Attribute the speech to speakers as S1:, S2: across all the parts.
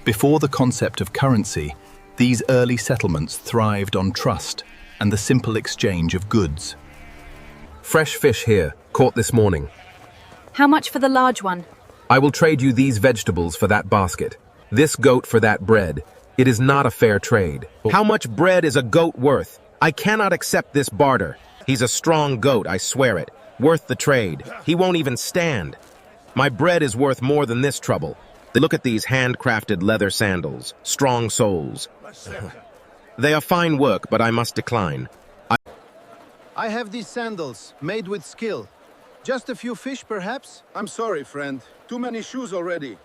S1: Before the concept of currency, these early settlements thrived on trust and the simple exchange of goods.
S2: Fresh fish here, caught this morning.
S3: How much for the large one?
S2: I will trade you these vegetables for that basket. This goat for that bread. It is not a fair trade. How much bread is a goat worth? I cannot accept this barter. He's a strong goat, I swear it. Worth the trade. He won't even stand. My bread is worth more than this trouble. Look at these handcrafted leather sandals. Strong soles. They are fine work, but I must decline.
S4: I have these sandals, made with skill. Just a few fish, perhaps?
S5: I'm sorry, friend. Too many shoes already.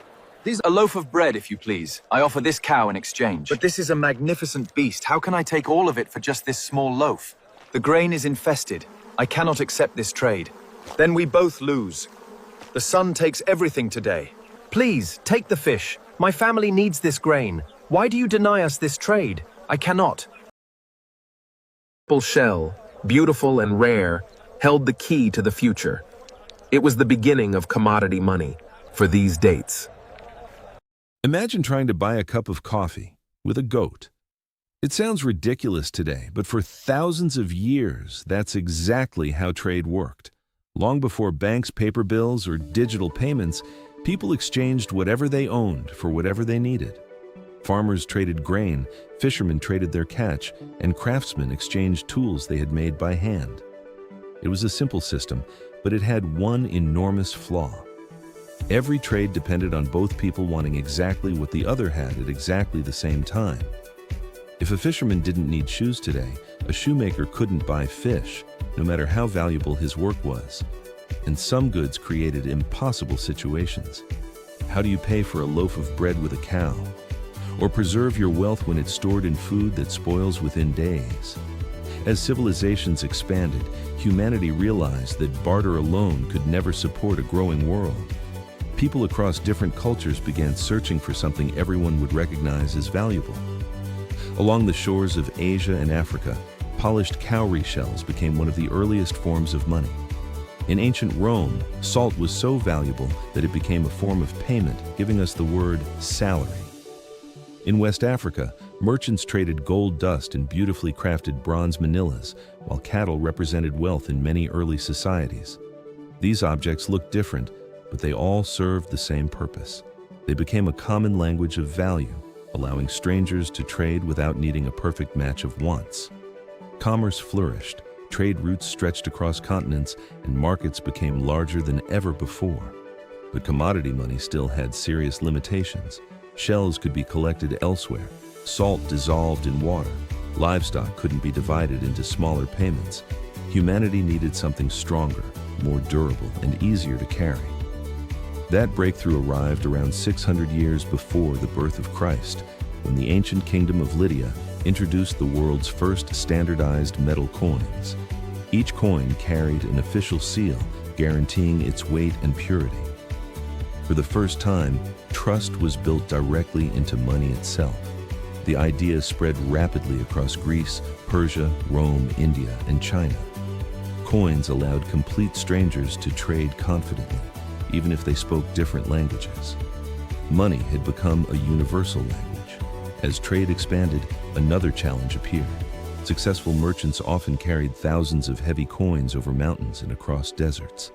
S6: A loaf of bread, if you please. I offer this cow in exchange.
S7: But this is a magnificent beast. How can I take all of it for just this small loaf?
S6: The grain is infested. I cannot accept this trade.
S7: Then we both lose. The sun takes everything today.
S8: Please, take the fish. My family needs this grain. Why do you deny us this trade? I cannot.
S2: Shell, beautiful and rare, held the key to the future. It was the beginning of commodity money for these dates.
S9: Imagine trying to buy a cup of coffee with a goat. It sounds ridiculous today, but for thousands of years, that's exactly how trade worked. Long before banks, paper bills, or digital payments, people exchanged whatever they owned for whatever they needed. Farmers traded grain, fishermen traded their catch, and craftsmen exchanged tools they had made by hand. It was a simple system, but it had one enormous flaw. Every trade depended on both people wanting exactly what the other had at exactly the same time. If a fisherman didn't need shoes today, a shoemaker couldn't buy fish, no matter how valuable his work was. And some goods created impossible situations. How do you pay for a loaf of bread with a cow? Or preserve your wealth when it's stored in food that spoils within days? As civilizations expanded, humanity realized that barter alone could never support a growing world. People across different cultures began searching for something everyone would recognize as valuable. Along the shores of Asia and Africa, polished cowrie shells became one of the earliest forms of money. In ancient Rome, salt was so valuable that it became a form of payment, giving us the word salary. In West Africa, merchants traded gold dust in beautifully crafted bronze manillas, while cattle represented wealth in many early societies. These objects looked different, but they all served the same purpose. They became a common language of value, allowing strangers to trade without needing a perfect match of wants. Commerce flourished, trade routes stretched across continents, and markets became larger than ever before. But commodity money still had serious limitations. Shells could be collected elsewhere, salt dissolved in water, livestock couldn't be divided into smaller payments. Humanity needed something stronger, more durable, and easier to carry. That breakthrough arrived around 600 years before the birth of Christ, when the ancient kingdom of Lydia introduced the world's first standardized metal coins. Each coin carried an official seal guaranteeing its weight and purity. For the first time, trust was built directly into money itself. The idea spread rapidly across Greece, Persia, Rome, India, and China. Coins allowed complete strangers to trade confidently, even if they spoke different languages. Money had become a universal language. As trade expanded, another challenge appeared. Successful merchants often carried thousands of heavy coins over mountains and across deserts.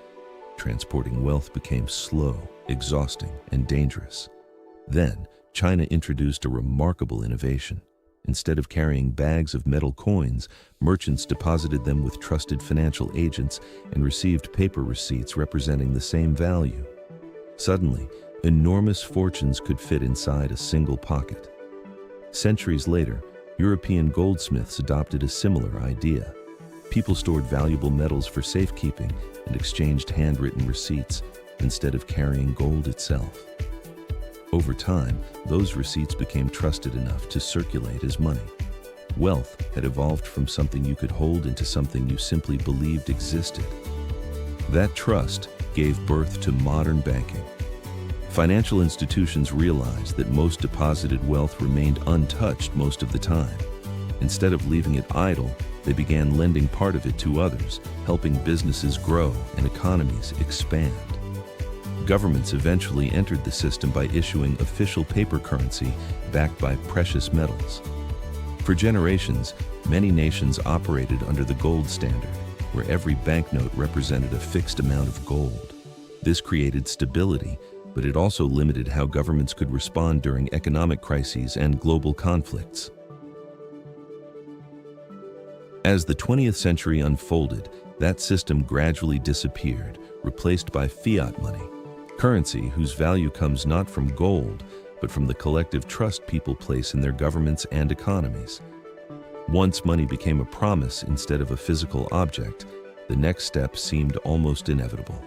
S9: Transporting wealth became slow, exhausting, and dangerous. Then, China introduced a remarkable innovation. Instead of carrying bags of metal coins, merchants deposited them with trusted financial agents and received paper receipts representing the same value. Suddenly, enormous fortunes could fit inside a single pocket. Centuries later, European goldsmiths adopted a similar idea. People stored valuable metals for safekeeping and exchanged handwritten receipts instead of carrying gold itself. Over time, those receipts became trusted enough to circulate as money. Wealth had evolved from something you could hold into something you simply believed existed. That trust gave birth to modern banking. Financial institutions realized that most deposited wealth remained untouched most of the time. Instead of leaving it idle, they began lending part of it to others, helping businesses grow and economies expand. Governments eventually entered the system by issuing official paper currency backed by precious metals. For generations, many nations operated under the gold standard, where every banknote represented a fixed amount of gold. This created stability, but it also limited how governments could respond during economic crises and global conflicts. As the 20th century unfolded, that system gradually disappeared, replaced by fiat money, currency whose value comes not from gold, but from the collective trust people place in their governments and economies. Once money became a promise instead of a physical object, the next step seemed almost inevitable.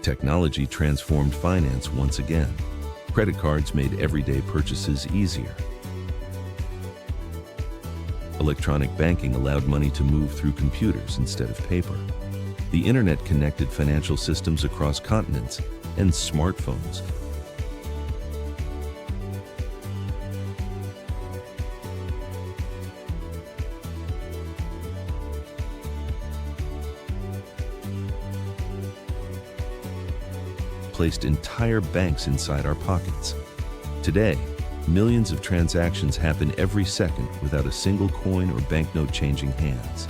S9: Technology transformed finance once again. Credit cards made everyday purchases easier. Electronic banking allowed money to move through computers instead of paper. The internet connected financial systems across continents, and smartphones placed entire banks inside our pockets. Today, millions of transactions happen every second without a single coin or banknote changing hands.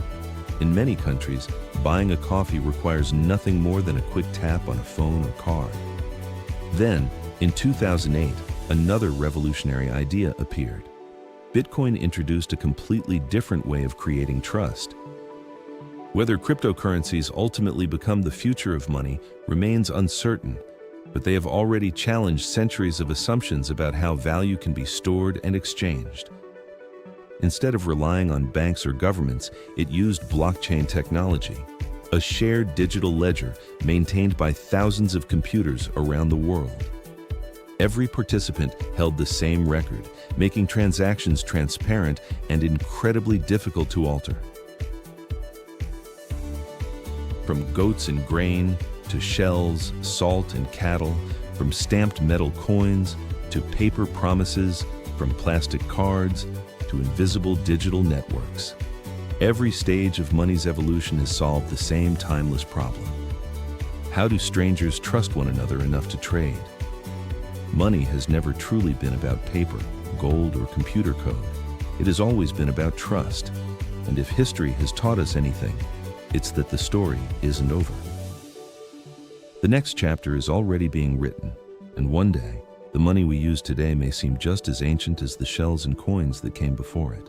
S9: In many countries, buying a coffee requires nothing more than a quick tap on a phone or card. Then, in 2008, another revolutionary idea appeared. Bitcoin introduced a completely different way of creating trust. Whether cryptocurrencies ultimately become the future of money remains uncertain, but they have already challenged centuries of assumptions about how value can be stored and exchanged. Instead of relying on banks or governments, it used blockchain technology, a shared digital ledger maintained by thousands of computers around the world. Every participant held the same record, making transactions transparent and incredibly difficult to alter. From goats and grain, to shells, salt, and cattle, from stamped metal coins, to paper promises, from plastic cards, to invisible digital networks. Every stage of money's evolution has solved the same timeless problem. How do strangers trust one another enough to trade? Money has never truly been about paper, gold, or computer code. It has always been about trust. And if history has taught us anything, it's that the story isn't over. The next chapter is already being written, and one day, the money we use today may seem just as ancient as the shells and coins that came before it.